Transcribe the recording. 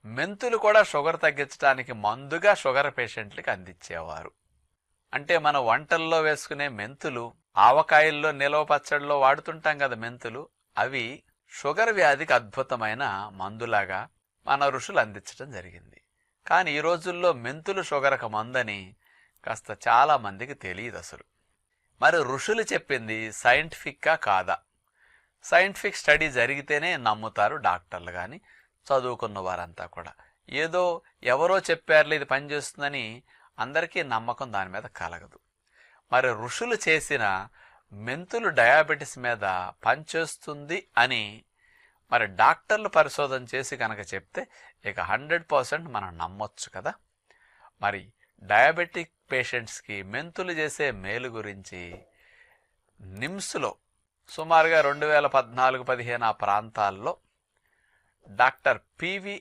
మెంతులు కూడా షుగర్ తగ్గించడానికి మందుగా షుగర్ పేషెంట్లకి అందించేవారు. అంటే మన వంటల్లో వేసుకునే మెంతులు, ఆవకాయల్లో నిలవ పచ్చడిలో వాడుతుంటాం కదా మెంతులు, అవి షుగర్ వ్యాధికి అద్భుతమైన మందులాగా మన ఋషులు అందించడం జరిగింది. కానీ ఈ రోజుల్లో మెంతులు షుగర్కి మందని కాస్త చాలా మందికి తెలియదు అసలు. మరి ఋషులు చెప్పింది సైంటిఫిక్గా కాదా? సైంటిఫిక్ స్టడీ జరిగితేనే నమ్ముతారు డాక్టర్లు కానీ చదువుకున్న వారంతా కూడా. ఏదో ఎవరో చెప్పారులే ఇది పనిచేస్తుందని అందరికీ నమ్మకం దాని మీద కలగదు. మరి ఋషులు చేసిన మెంతులు డయాబెటీస్ మీద పనిచేస్తుంది అని మరి డాక్టర్లు పరిశోధన చేసి కనుక చెప్తే ఇక 100% మనం నమ్మొచ్చు కదా. మరి డయాబెటిక్ పేషెంట్స్కి మెంతులు చేసే మేలు గురించి నిమ్స్లో సుమారుగా 2014-15 ఆ ప్రాంతాల్లో డాక్టర్ పివి